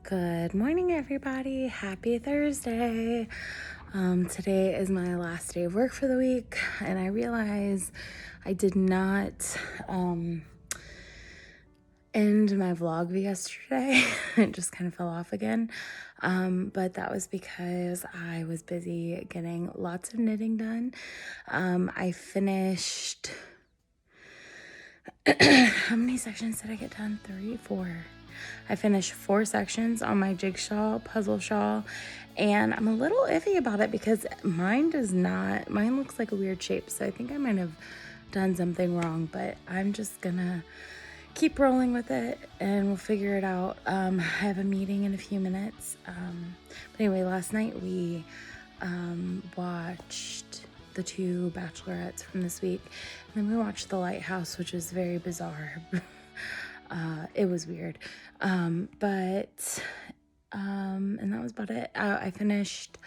Good morning, everybody. Happy Thursday. Today is my last day of work for the week, and I realize I did not end my vlog yesterday. It just kind of fell off again. But that was because I was busy getting lots of knitting done. I finished... How many sections did I get done? 3, 4. I finished 4 sections on my jigsaw puzzle shawl, and I'm a little iffy about it because mine looks like a weird shape, so I think I might have done something wrong, but I'm just gonna keep rolling with it and we'll figure it out. I have a meeting in a few minutes. But anyway, last night we watched the 2 bachelorettes from this week, and then we watched The Lighthouse, which was very bizarre. It was weird. And that was about it. I finished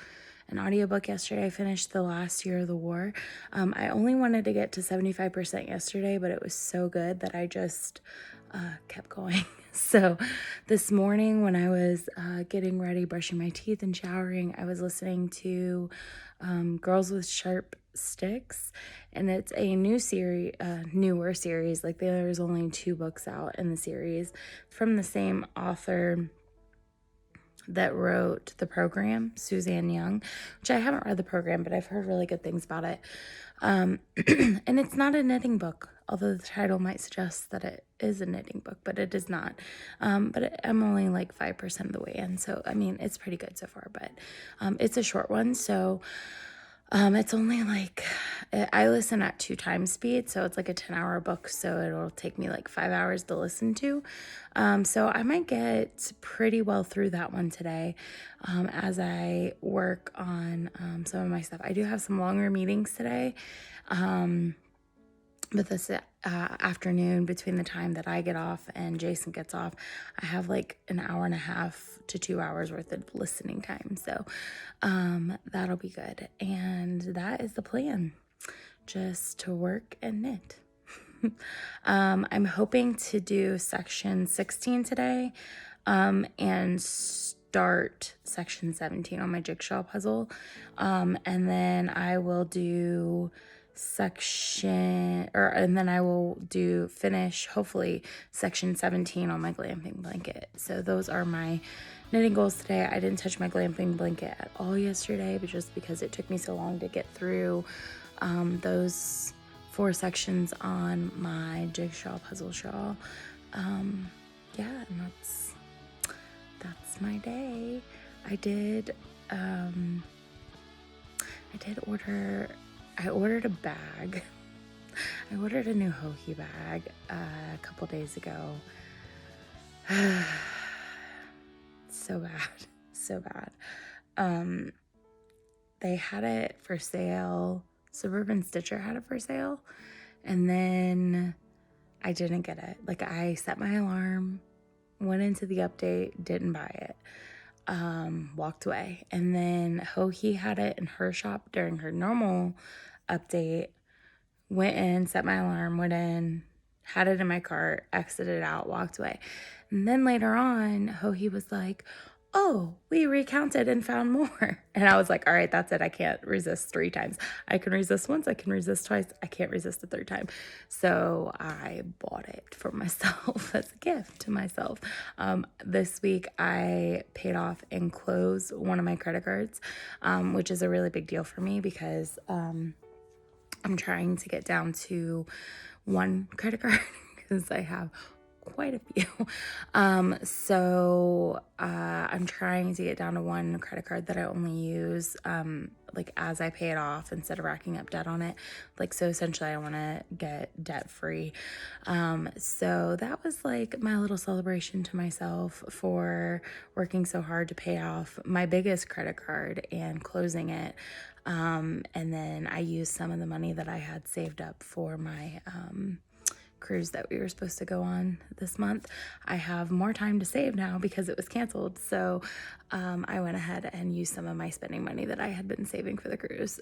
an audiobook yesterday. I finished The Last Year of the War. I only wanted to get to 75% yesterday, but it was so good that I just kept going. So this morning when I was getting ready, brushing my teeth and showering, I was listening to Girls with Sharp Sticks, and it's a newer series. Like there's only 2 books out in the series from the same author that wrote The Program, Suzanne Young, which I haven't read The Program, but I've heard really good things about it. And it's not a knitting book, although the title might suggest that it is a knitting book, but it is not. I'm only like 5% of the way in, so I mean, it's pretty good so far, but it's a short one, so it's only like, I listen at 2 times speed, so it's like a 10-hour book, so it'll take me like 5 hours to listen to. So I might get pretty well through that one today as I work on some of my stuff. I do have some longer meetings today, but this afternoon, between the time that I get off and Jason gets off, I have like an hour and a half to 2 hours worth of listening time. So that'll be good. And that is the plan, just to work and knit. I'm hoping to do section 16 today and start section 17 on my jigsaw puzzle. And then I will do finish hopefully section 17 on my glamping blanket. So those are my knitting goals today. I didn't touch my glamping blanket at all yesterday, but just because it took me so long to get through those 4 sections on my jigsaw puzzle shawl. And that's my day. I ordered a bag. I ordered a new Hohi bag a couple days ago. So bad. They had it for sale. Suburban Stitcher had it for sale, and then I didn't get it. Like, I set my alarm, went into the update, didn't buy it, walked away. And then Hohi had it in her shop during her normal update, went in, set my alarm, went in, had it in my cart, exited out, walked away. And then later on, Hohi was like, oh, we recounted and found more. And I was like, all right, that's it. I can't resist 3 times. I can resist once, I can resist twice, I can't resist a 3rd time. So I bought it for myself as a gift to myself. This week I paid off and closed one of my credit cards, which is a really big deal for me because I'm trying to get down to 1 credit card because I have quite a few. So I'm trying to get down to 1 credit card that I only use like as I pay it off instead of racking up debt on it. Like, so essentially I want to get debt free. So that was like my little celebration to myself for working so hard to pay off my biggest credit card and closing it. And then I used some of the money that I had saved up for my cruise that we were supposed to go on this month. I have more time to save now because it was canceled. So I went ahead and used some of my spending money that I had been saving for the cruise,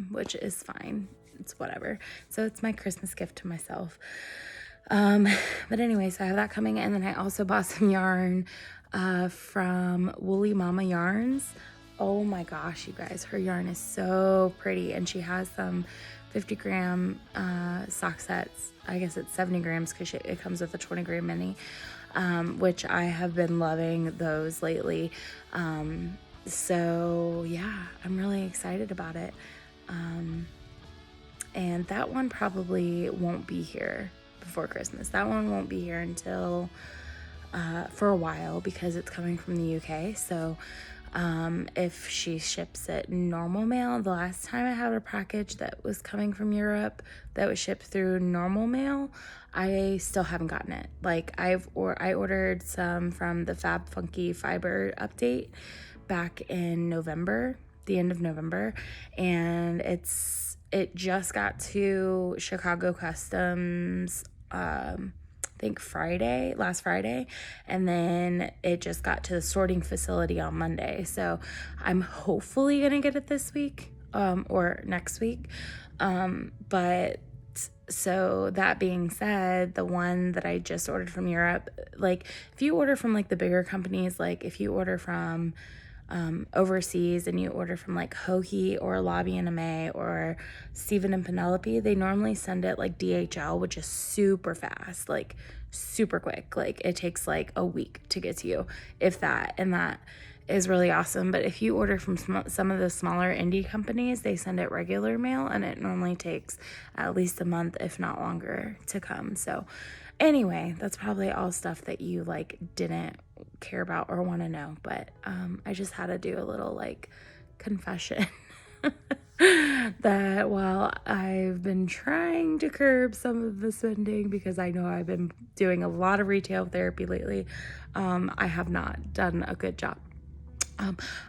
which is fine. It's whatever. So it's my Christmas gift to myself. But anyway, so I have that coming, and then I also bought some yarn from Woolly Mama Yarns. Oh my gosh, you guys, her yarn is so pretty, and she has some 50-gram sock sets. I guess it's 70 grams because it comes with a 20-gram mini, which I have been loving those lately. So yeah, I'm really excited about it. And that one probably won't be here before Christmas. That one won't be here until for a while because it's coming from the UK. So if she ships it normal mail, the last time I had a package that was coming from Europe that was shipped through normal mail, I still haven't gotten it. Like I ordered some from the Fab Funky Fiber update back in November, the end of November, and it just got to Chicago Customs I think last Friday, and then it just got to the sorting facility on Monday. So I'm hopefully gonna get it this week or next week. But so that being said, the one that I just ordered from Europe, like if you order from like the bigger companies, like if you order from overseas and you order from like Hohi or Lobby and May or Stephen and Penelope, they normally send it like DHL, which is super fast, like super quick. Like it takes like a week to get to you, if that, and that is really awesome. But if you order from some of the smaller indie companies, they send it regular mail, and it normally takes at least a month, if not longer, to come. So anyway, that's probably all stuff that you like didn't care about or want to know, but I just had to do a little like confession that while I've been trying to curb some of the spending because I know I've been doing a lot of retail therapy lately, I have not done a good job.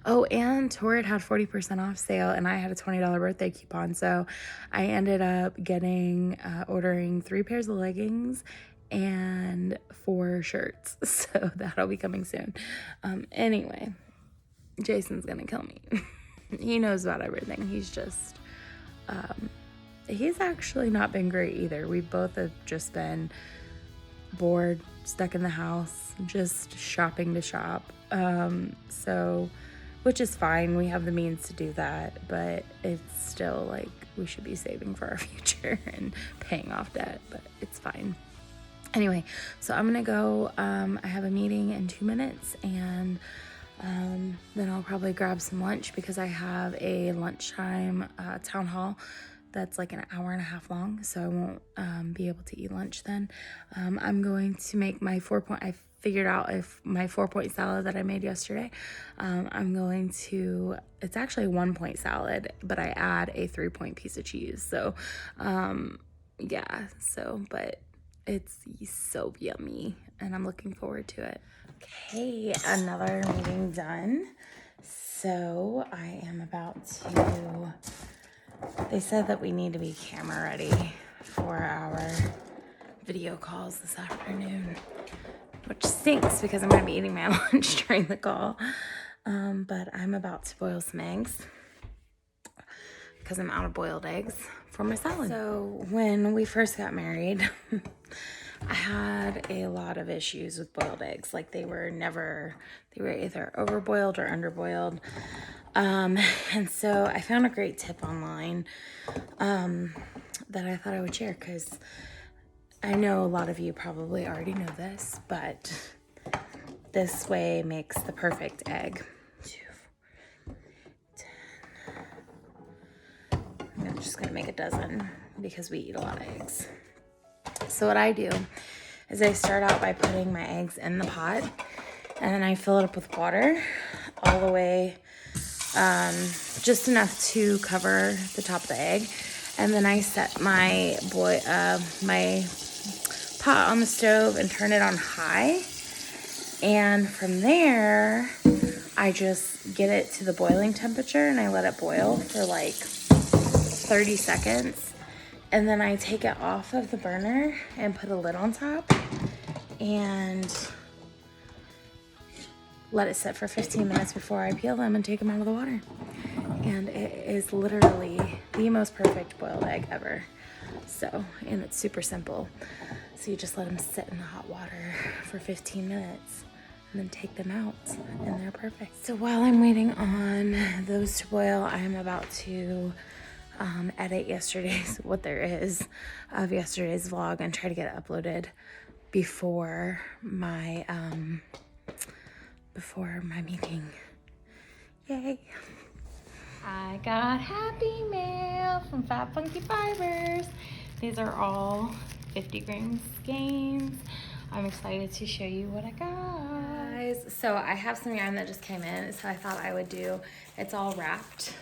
Oh, and Torrid had 40% off sale, and I had a $20 birthday coupon, so I ended up ordering 3 pairs of leggings and 4 shirts, so that'll be coming soon. Anyway, Jason's gonna kill me. He knows about everything. He's just, he's actually not been great either. We both have just been bored, stuck in the house, just shopping to shop. So, which is fine. We have the means to do that, but it's still like we should be saving for our future and paying off debt, but it's fine. Anyway, so I'm gonna go. I have a meeting in 2 minutes, and then I'll probably grab some lunch because I have a lunchtime town hall that's like an hour and a half long, so I won't be able to eat lunch then. I'm going to make my 4-point, I figured out if my 4-point salad that I made yesterday, it's actually a 1-point salad, but I add a 3-point piece of cheese. So, yeah, but it's so yummy and I'm looking forward to it. Okay, another meeting done. So I am about to, they said that we need to be camera ready for our video calls this afternoon, which stinks because I'm going to be eating my lunch during the call. But I'm about to boil some eggs because I'm out of boiled eggs for my salad. So when we first got married, I had a lot of issues with boiled eggs. Like they were either overboiled or underboiled. And so I found a great tip online that I thought I would share because I know a lot of you probably already know this, but this way makes the perfect egg. 2, 10. I'm just gonna make a dozen because we eat a lot of eggs. So what I do is I start out by putting my eggs in the pot, and then I fill it up with water all the way, just enough to cover the top of the egg. And then I set my pot on the stove and turn it on high. And from there, I just get it to the boiling temperature and I let it boil for like 30 seconds. And then I take it off of the burner and put a lid on top and let it sit for 15 minutes before I peel them and take them out of the water. And it is literally the most perfect boiled egg ever. So, and it's super simple. So you just let them sit in the hot water for 15 minutes and then take them out, and they're perfect. So while I'm waiting on those to boil, I'm about to edit what there is of yesterday's vlog and try to get it uploaded before my meeting. Yay. I got Happy Mail from Fab Funky Fibers. These are all 50 gram skeins. I'm excited to show you what I got. Guys, so I have some yarn that just came in, so I thought I would do, it's all wrapped.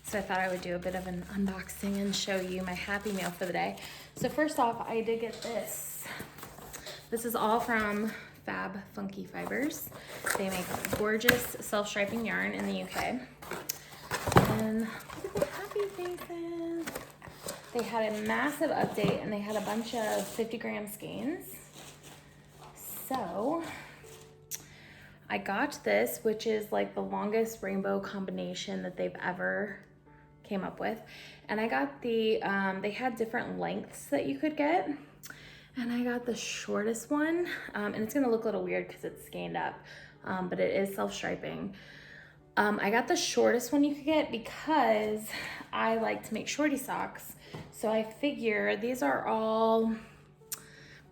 So I thought I would do a bit of an unboxing and show you my Happy Mail for the day. So first off, I did get this. This is all from Fab Funky Fibers. They make gorgeous self-striping yarn in the UK. And look at the happy faces. They had a massive update and they had a bunch of 50 gram skeins. So I got this, which is like the longest rainbow combination that they've ever came up with. And I got the, they had different lengths that you could get. And I got the shortest one. And it's gonna look a little weird because it's skeined up, but it is self-striping. I got the shortest one you could get because I like to make shorty socks. So I figure these are all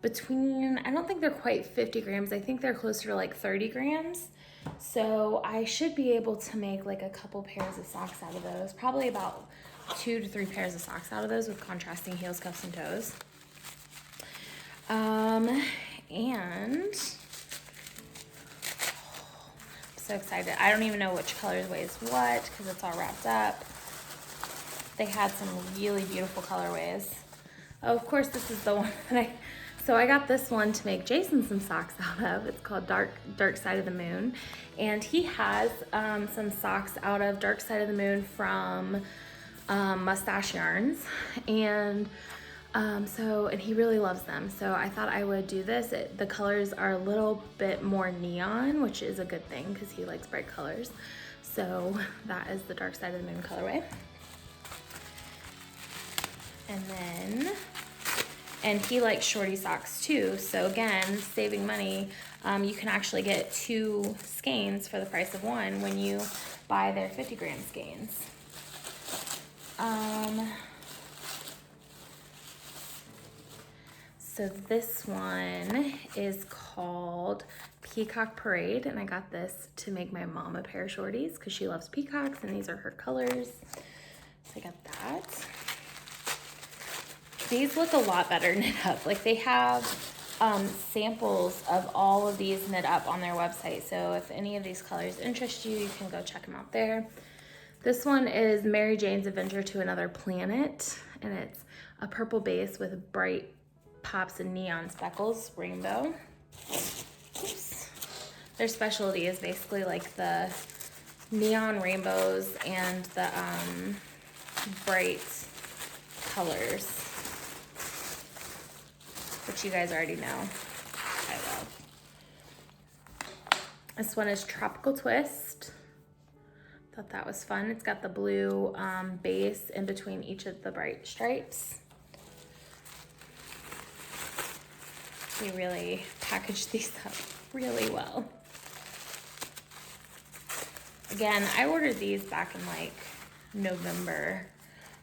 between, I don't think they're quite 50 grams. I think they're closer to like 30 grams. So I should be able to make like a couple pairs of socks out of those. Probably about 2 to 3 pairs of socks out of those with contrasting heels, cuffs, and toes. And I'm so excited. I don't even know which colorway is what because it's all wrapped up. They had some really beautiful colorways. Oh, of course, this is the one that so I got this one to make Jason some socks out of. It's called Dark Side of the Moon. And he has some socks out of Dark Side of the Moon from Mustache Yarns. And and he really loves them. So I thought I would do this. The colors are a little bit more neon, which is a good thing because he likes bright colors. So that is the Dark Side of the Moon colorway. And he likes shorty socks too. So again, saving money, you can actually get 2 skeins for the price of 1 when you buy their 50 gram skeins. So this one is called Peacock Parade, and I got this to make my mom a pair of shorties because she loves peacocks, and these are her colors. So I got that. These look a lot better knit up. Like they have samples of all of these knit up on their website. So if any of these colors interest you, you can go check them out there. This one is Mary Jane's Adventure to Another Planet, and it's a purple base with bright pops and neon speckles, rainbow. Oops. Their specialty is basically like the neon rainbows and the bright colors, which you guys already know I love. This one is Tropical Twist. Thought that was fun. It's got the blue base in between each of the bright stripes. They really packaged these up really well. Again, I ordered these back in like November,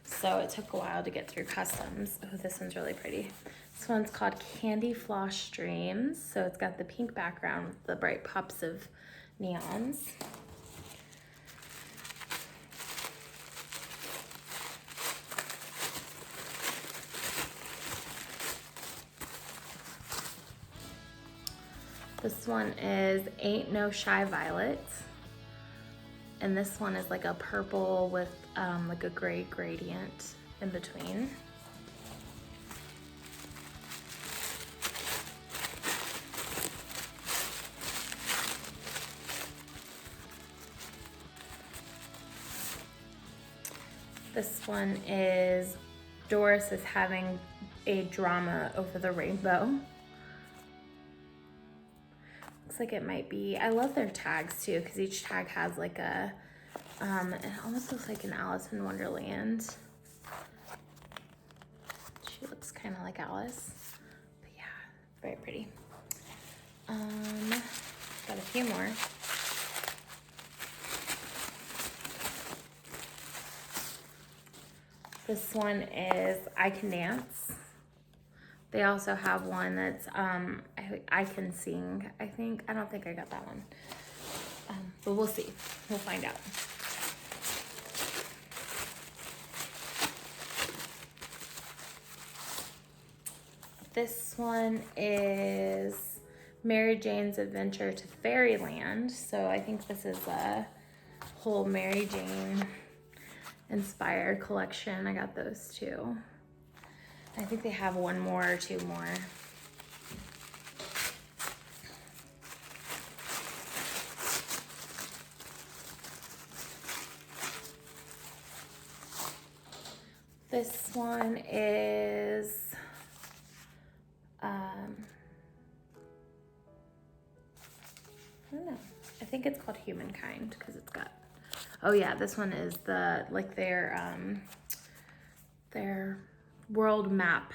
so it took a while to get through customs. Oh, this one's really pretty. This one's called Candy Floss Dreams. So it's got the pink background with the bright pops of neons. This one is Ain't No Shy Violet. And this one is like a purple with like a gray gradient in between. This one is Doris is having a drama over the rainbow. Looks like it might be, I love their tags too, because each tag has like a, it almost looks like an Alice in Wonderland. She looks kind of like Alice, but yeah, very pretty. Got a few more. This one is I Can Dance. They also have one that's I Can Sing, I think. I don't think I got that one. But we'll see. We'll find out. This one is Mary Jane's Adventure to Fairyland. So I think this is a whole Mary Jane inspired collection. I got those two. I think they have one more or two more. This one is I don't know. I think it's called Humankind because it's got. Oh yeah, this one is the their world map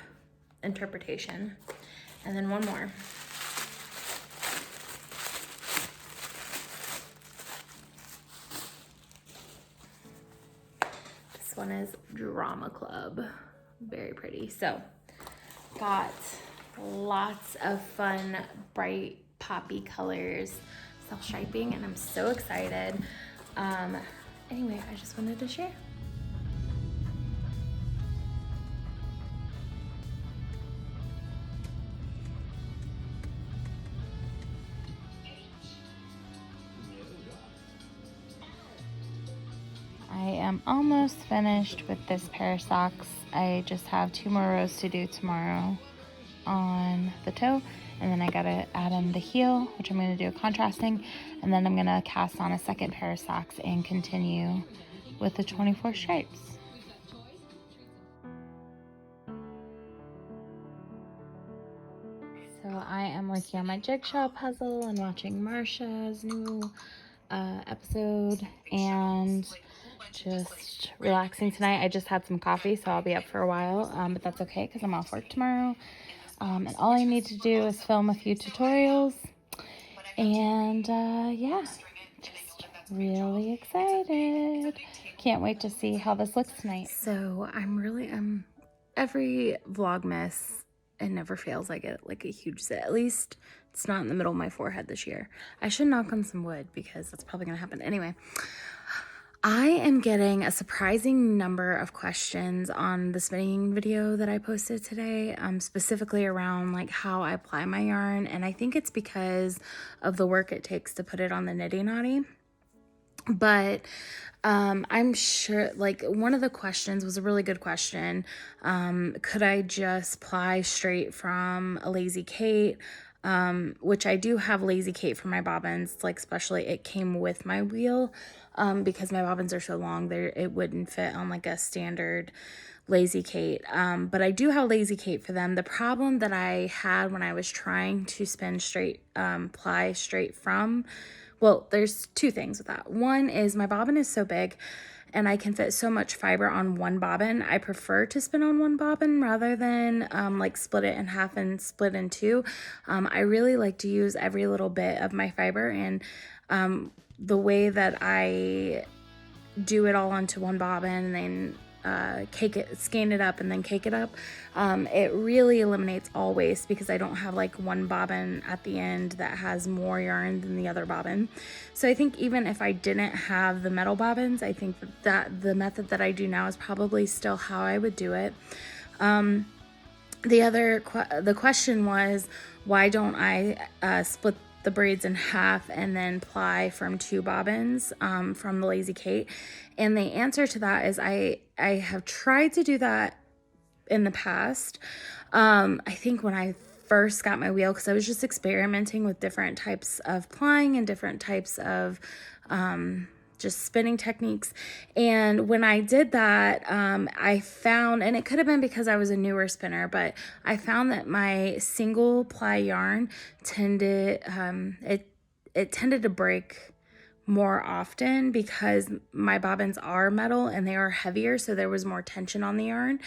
interpretation, and then one more. This one is Drama Club. Very pretty. So, got lots of fun, bright, poppy colors, self-striping, and I'm so excited. Anyway, I just wanted to share. I am almost finished with this pair of socks. I just have 2 more rows to do tomorrow on the toe, and then I gotta add in the heel, which I'm gonna do a contrasting, and then I'm gonna cast on a second pair of socks and continue with the 24 stripes. So I am working on my jigsaw puzzle and watching Marsha's new episode and just relaxing tonight. I just had some coffee, so I'll be up for a while, but that's okay because I'm off work tomorrow. And all I need to do is film a few tutorials, and yeah, just really excited. Can't wait to see how this looks tonight. So I'm every Vlogmas, it never fails. I get like a huge zit. At least it's not in the middle of my forehead this year. I should knock on some wood because that's probably gonna happen anyway. I am getting a surprising number of questions on the spinning video that I posted today, specifically around like how I apply my yarn, and I think it's because of the work it takes to put it on the Niddy Noddy. But I'm sure like one of the questions was a really good question. Could I just ply straight from a Lazy Kate? Which I do have Lazy Kate for my bobbins, like especially it came with my wheel, because my bobbins are so long, it wouldn't fit on like a standard Lazy Kate. But I do have Lazy Kate for them. The problem that I had when I was trying to spin straight, ply straight from, well, there's 2 things with that. One is my bobbin is so big and I can fit so much fiber on one bobbin. I prefer to spin on one bobbin rather than like split it in half and split in 2. I really like to use every little bit of my fiber, and the way that I do it all onto one bobbin and then skein it up and then cake it up, it really eliminates all waste because I don't have like one bobbin at the end that has more yarn than the other bobbin. So I think even if I didn't have the metal bobbins, I think that the method that I do now is probably still how I would do it. The question was, why don't I split the braids in half and then ply from 2 bobbins from the Lazy Kate? And the answer to that is I have tried to do that in the past. I think when I first got my wheel, because I was just experimenting with different types of plying and different types of just spinning techniques. And when I did that, I found, and it could have been because I was a newer spinner, but I found that my single ply yarn tended, it tended to break more often because my bobbins are metal and they are heavier, so there was more tension on the yarn.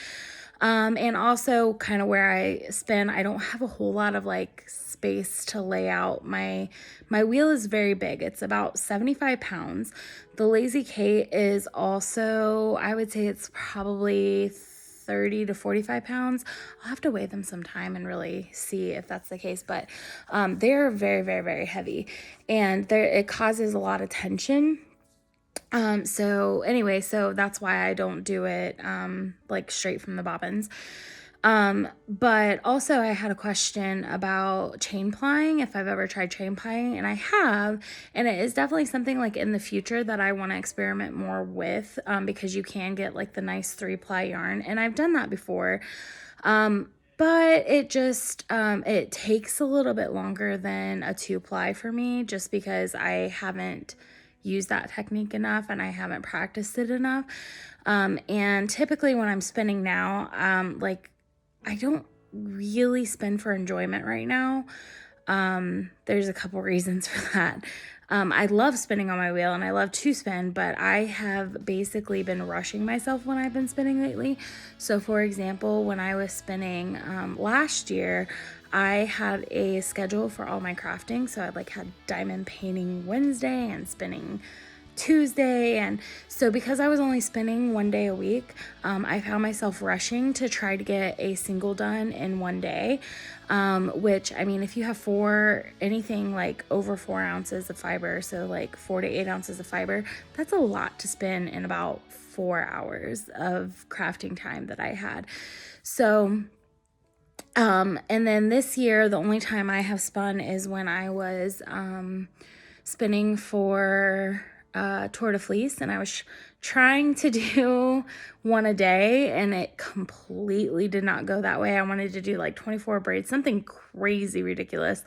And also kind of where I spin, I don't have a whole lot of like space to lay out. My wheel is very big. It's about 75 pounds. The Lazy Kate is also, I would say it's probably 30 to 45 pounds. I'll have to weigh them sometime and really see if that's the case, but they're very, very, very heavy, and it causes a lot of tension. So anyway, so that's why I don't do it, like straight from the bobbins. But also I had a question about chain plying, if I've ever tried chain plying, and I have, and it is definitely something like in the future that I want to experiment more with, because you can get like the nice 3-ply yarn, and I've done that before. But it just, it takes a little bit longer than a 2-ply for me, just because I haven't used that technique enough and I haven't practiced it enough. And typically when I'm spinning now, like I don't really spin for enjoyment right now. There's a couple reasons for that. I love spinning on my wheel and I love to spin, but I have basically been rushing myself when I've been spinning lately. So for example, when I was spinning last year, I had a schedule for all my crafting. So I like had diamond painting Wednesday and spinning Tuesday, and so because I was only spinning 1 day a week, I found myself rushing to try to get a single done in 1 day, which, I mean, if you have anything like over 4 ounces of fiber, so like 4 to 8 ounces of fiber, that's a lot to spin in about 4 hours of crafting time that I had. So and then this year, the only time I have spun is when I was spinning for Tour de Fleece, and I was trying to do one a day, and it completely did not go that way. I wanted to do like 24 braids, something crazy ridiculous,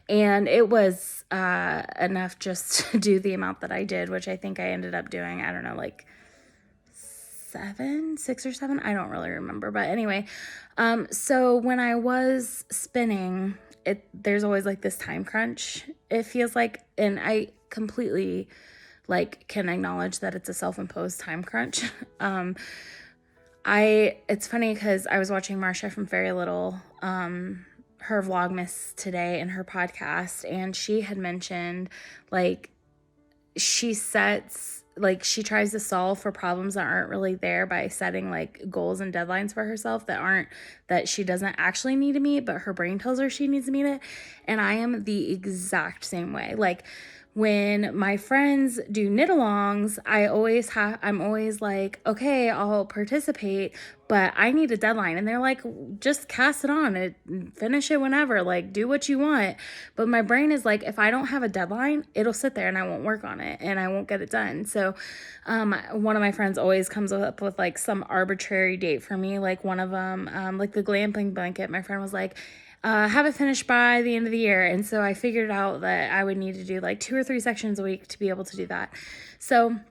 and it was enough just to do the amount that I did, which I think I ended up doing, I don't know, like 6 or 7, I don't really remember, but anyway, so when I was spinning, there's always like this time crunch, it feels like, and I completely like can acknowledge that it's a self-imposed time crunch. It's funny because I was watching Marcia from Very Little, her Vlogmas today in her podcast, and she had mentioned like she tries to solve for problems that aren't really there by setting like goals and deadlines for herself that she doesn't actually need to meet, but her brain tells her she needs to meet it. And I am the exact same way. Like when my friends do knit-alongs, I'm always like, okay, I'll participate, but I need a deadline. And they're like, just cast it on and finish it whenever, like do what you want. But my brain is like, if I don't have a deadline, it'll sit there and I won't work on it and I won't get it done. So one of my friends always comes up with like some arbitrary date for me. Like one of them, like the glamping blanket, my friend was like, have it finished by the end of the year. And so I figured out that I would need to do like 2 or 3 sections a week to be able to do that. So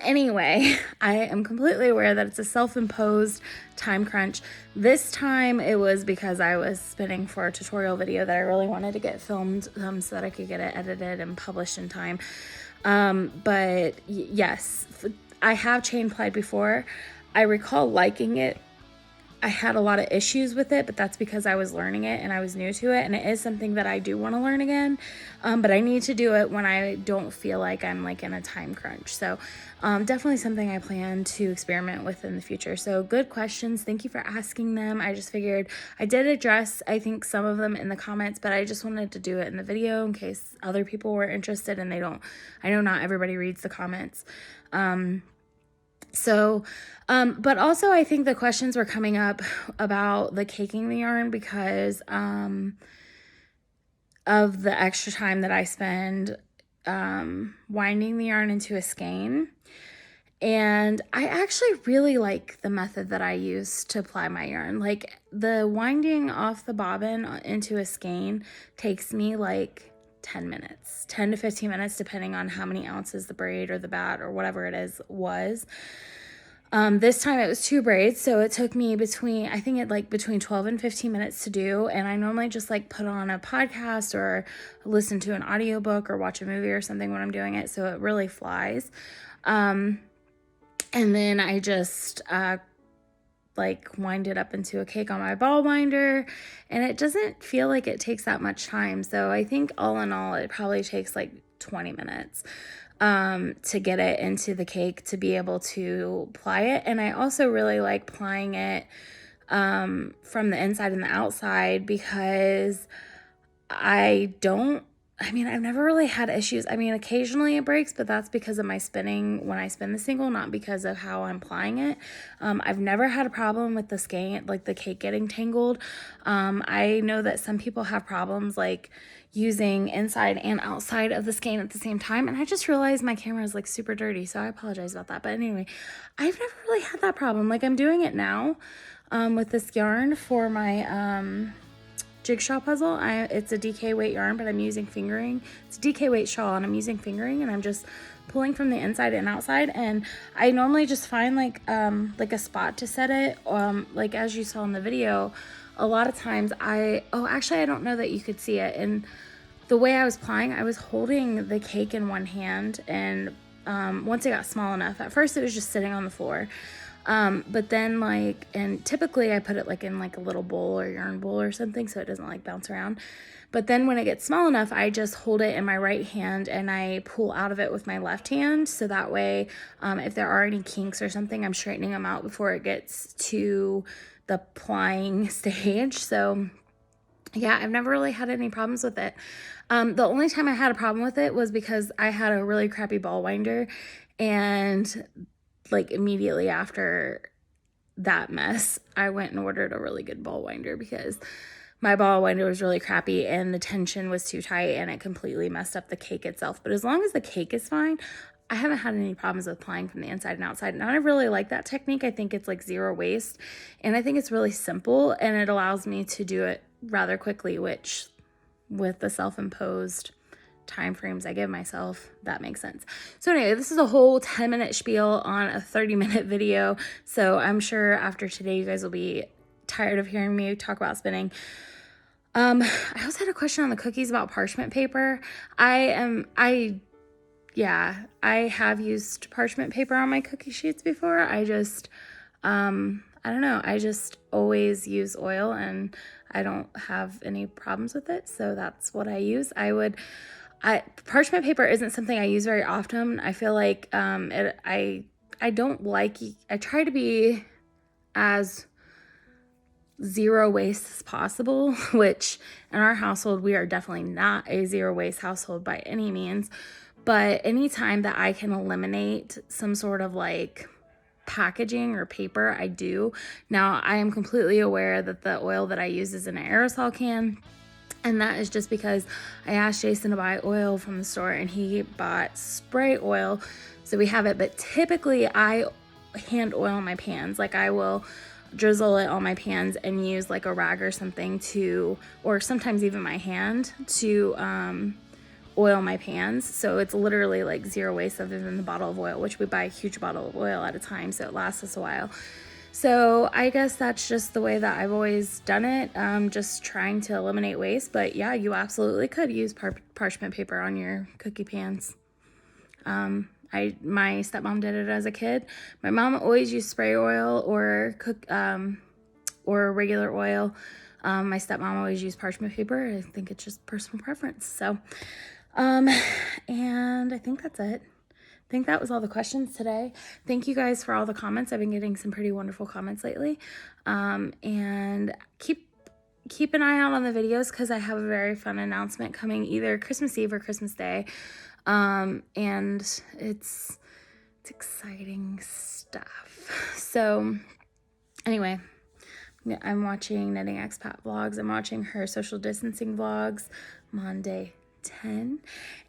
anyway, I am completely aware that it's a self-imposed time crunch. This time it was because I was spinning for a tutorial video that I really wanted to get filmed, so that I could get it edited and published in time. But yes, I have chain plied before. I recall liking it. I had a lot of issues with it, but that's because I was learning it and I was new to it, and it is something that I do want to learn again, but I need to do it when I don't feel like I'm like in a time crunch. So definitely something I plan to experiment with in the future. So good questions, thank you for asking them. I just figured I did address, I think, some of them in the comments, but I just wanted to do it in the video in case other people were interested, and I know not everybody reads the comments. But also I think the questions were coming up about the caking the yarn because of the extra time that I spend winding the yarn into a skein. And I actually really like the method that I use to ply my yarn. Like the winding off the bobbin into a skein takes me like 10 minutes, 10 to 15 minutes, depending on how many ounces the braid or the bat or whatever it is was. This time it was 2 braids, so it took me between 12 and 15 minutes to do, and I normally just like put on a podcast or listen to an audiobook or watch a movie or something when I'm doing it, so it really flies. And then I just like wind it up into a cake on my ball winder, and it doesn't feel like it takes that much time. So I think all in all, it probably takes like 20 minutes to get it into the cake to be able to ply it. And I also really like plying it from the inside and the outside, because I've never really had issues. I mean, occasionally it breaks, but that's because of my spinning when I spin the single, not because of how I'm plying it. I've never had a problem with the skein, like the cake getting tangled. I know that some people have problems like using inside and outside of the skein at the same time, and I just realized my camera is like super dirty, so I apologize about that. But anyway, I've never really had that problem. Like, I'm doing it now with this yarn for my jigsaw puzzle. It's a DK weight yarn, but I'm using fingering. It's a DK weight shawl, and I'm using fingering, and I'm just pulling from the inside and outside. And I normally just find like a spot to set it. Like as you saw in the video, a lot of times actually I don't know that you could see it. And the way I was plying, I was holding the cake in one hand, and once it got small enough, at first it was just sitting on the floor. But then and typically I put it like in like a little bowl or yarn bowl or something, so it doesn't like bounce around. But then when it gets small enough, I just hold it in my right hand and I pull out of it with my left hand. So that way, if there are any kinks or something, I'm straightening them out before it gets to the plying stage. So yeah, I've never really had any problems with it. The only time I had a problem with it was because I had a really crappy ball winder, and like immediately after that mess, I went and ordered a really good ball winder, because my ball winder was really crappy and the tension was too tight and it completely messed up the cake itself. But as long as the cake is fine, I haven't had any problems with plying from the inside and outside. And I really like that technique. I think it's like zero waste, and I think it's really simple, and it allows me to do it rather quickly, which with the self-imposed time frames I give myself, that makes sense. So anyway, this is a whole 10-minute spiel on a 30-minute video. So I'm sure after today you guys will be tired of hearing me talk about spinning. I also had a question on the cookies about parchment paper. I have used parchment paper on my cookie sheets before. I don't know. I just always use oil, and I don't have any problems with it. So that's what I use. Parchment paper isn't something I use very often. I feel like I try to be as zero waste as possible, which in our household, we are definitely not a zero waste household by any means. But anytime that I can eliminate some sort of like packaging or paper, I do. Now, I am completely aware that the oil that I use is in an aerosol can. And that is just because I asked Jason to buy oil from the store, and he bought spray oil. So we have it. But typically I hand oil my pans. Like, I will drizzle it on my pans and use like a rag or something or sometimes even my hand to oil my pans. So it's literally like zero waste other than the bottle of oil, which we buy a huge bottle of oil at a time, so it lasts us a while. So I guess that's just the way that I've always done it, just trying to eliminate waste. But yeah, you absolutely could use parchment paper on your cookie pans. My stepmom did it as a kid. My mom always used spray oil or regular oil. My stepmom always used parchment paper. I think it's just personal preference. So, and I think that's it. I think that was all the questions today. Thank you guys for all the comments. I've been getting some pretty wonderful comments lately. And keep an eye out on the videos, because I have a very fun announcement coming either Christmas Eve or Christmas Day. And it's exciting stuff. So anyway, I'm watching Knitting Expat vlogs. I'm watching her social distancing vlogs. I'm on day 10,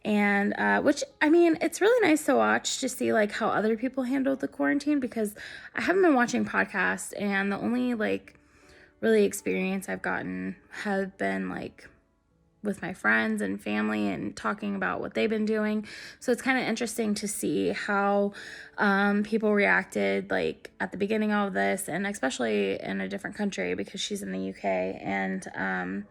and which, I mean, it's really nice to watch to see like how other people handled the quarantine, because I haven't been watching podcasts, and the only like really experience I've gotten have been like with my friends and family and talking about what they've been doing. So it's kind of interesting to see how people reacted like at the beginning of this, and especially in a different country, because she's in the UK, and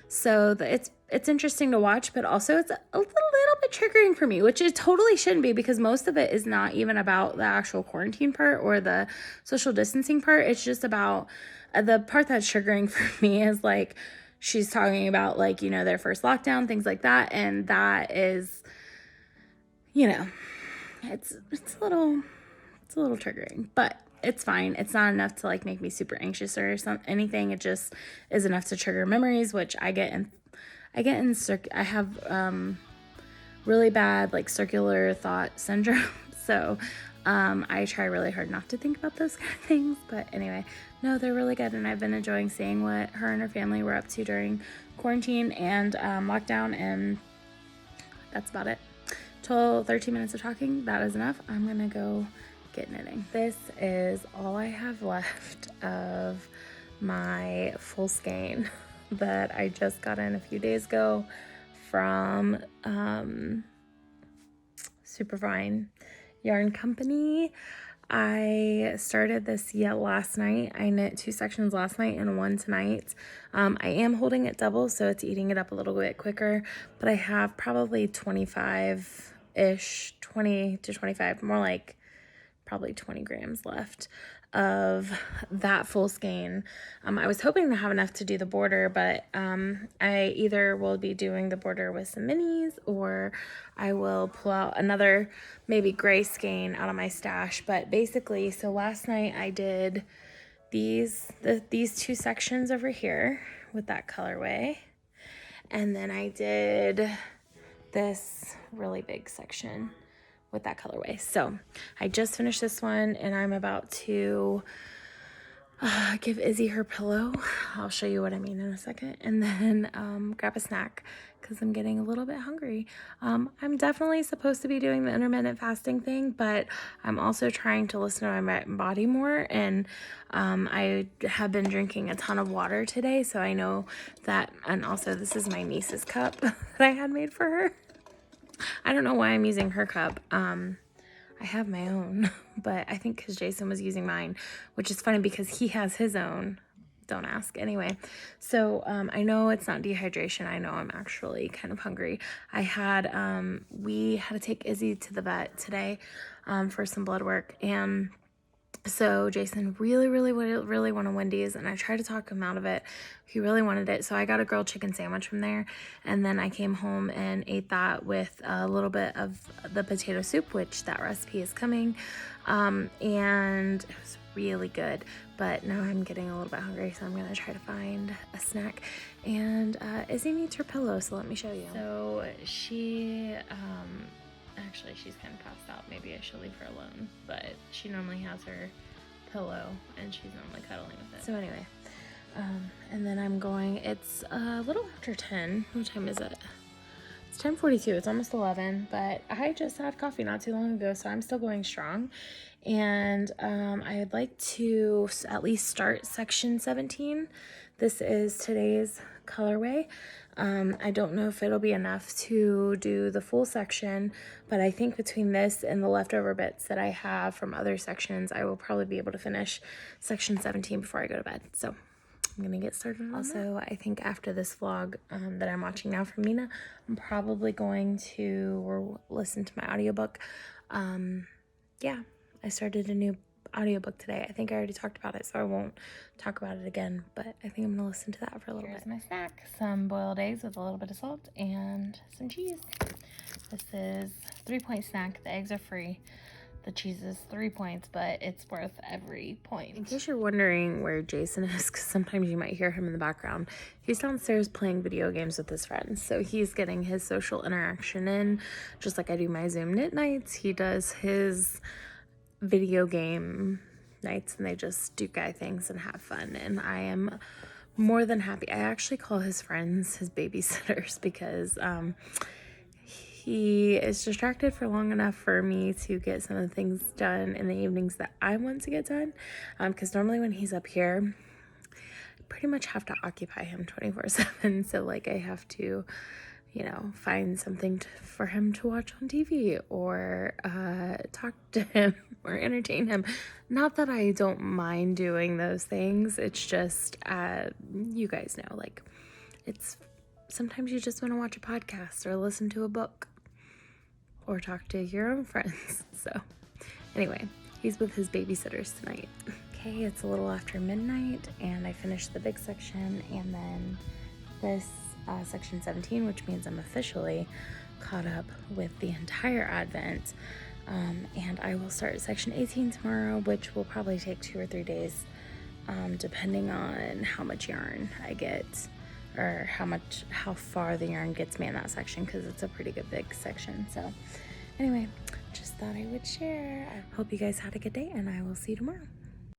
So it's interesting to watch, but also it's a little bit triggering for me, which it totally shouldn't be, because most of it is not even about the actual quarantine part or the social distancing part. It's just about the part that's triggering for me is like she's talking about like, you know, their first lockdown, things like that, and that is, you know, it's a little triggering, but it's fine. It's not enough to like make me super anxious or anything. It just is enough to trigger memories, which I have really bad like circular thought syndrome. So I try really hard not to think about those kind of things. But anyway, no, they're really good, and I've been enjoying seeing what her and her family were up to during quarantine and lockdown, and that's about it. Total 13 minutes of talking. That is enough. I'm gonna go get knitting. This is all I have left of my full skein that I just got in a few days ago from Superfine Yarn Company. I started this last night. I knit 2 sections last night and 1 tonight. I am holding it double, so it's eating it up a little bit quicker, but I have probably 25-ish, 20 to 25, more like probably 20 grams left of that full skein. I was hoping to have enough to do the border, but I either will be doing the border with some minis, or I will pull out another maybe gray skein out of my stash. But basically, so last night I did these 2 sections over here with that colorway, and then I did this really big section with that colorway. So I just finished this one, and I'm about to give Izzy her pillow. I'll show you what I mean in a second, and then grab a snack because I'm getting a little bit hungry. I'm definitely supposed to be doing the intermittent fasting thing, but I'm also trying to listen to my body more, and I have been drinking a ton of water today, so I know that. And also, this is my niece's cup that I had made for her. I don't know why I'm using her cup. I have my own, but I think because Jason was using mine, which is funny because he has his own. Don't ask. Anyway, so I know it's not dehydration. I know I'm actually kind of hungry. We had to take Izzy to the vet today for some blood work, and so Jason really wanted Wendy's, and I tried to talk him out of it. He really wanted it, so I got a grilled chicken sandwich from there, and then I came home and ate that with a little bit of the potato soup, which that recipe is coming, and it was really good. But now I'm getting a little bit hungry, so I'm gonna try to find a snack. And Izzy needs her pillow, so let me show you. So she actually, she's kind of passed out. Maybe I should leave her alone, but she normally has her pillow and she's normally cuddling with it. So anyway, and then I'm going, it's a little after 10. What time is it? It's 10:42. It's almost 11, but I just had coffee not too long ago, so I'm still going strong. And I'd like to at least start section 17. This is today's colorway. I don't know if it'll be enough to do the full section, but I think between this and the leftover bits that I have from other sections, I will probably be able to finish section 17 before I go to bed. So I'm gonna get started on that. Also, I think after this vlog that I'm watching now from Mina, I'm probably going to listen to my audiobook. Yeah, I started a new audiobook today. I think I already talked about it, so I won't talk about it again, but I think I'm gonna listen to that for a little bit. Here's my snack: some boiled eggs with a little bit of salt and some cheese. This is 3-point snack. The eggs are free. The cheese is 3 points, but it's worth every point. In case you're wondering where Jason is, because sometimes you might hear him in the background, he's downstairs playing video games with his friends. So he's getting his social interaction in, just like I do my Zoom knit nights. He does his video game nights, and they just do guy things and have fun, and I am more than happy. I actually call his friends his babysitters because he is distracted for long enough for me to get some of the things done in the evenings that I want to get done, because normally when he's up here, I pretty much have to occupy him 24/7. So like I have to, you know, find something for him to watch on TV, or talk to him or entertain him. Not that I don't mind doing those things. It's just, you guys know, like, it's sometimes you just want to watch a podcast or listen to a book or talk to your own friends. So anyway, he's with his babysitters tonight. Okay, it's a little after midnight and I finished the big section, and then this section 17, which means I'm officially caught up with the entire Advent. And I will start section 18 tomorrow, which will probably take 2 or 3 days, depending on how much yarn I get, or how far the yarn gets me in that section, because it's a pretty good big section. So anyway, just thought I would share. I hope you guys had a good day, and I will see you tomorrow.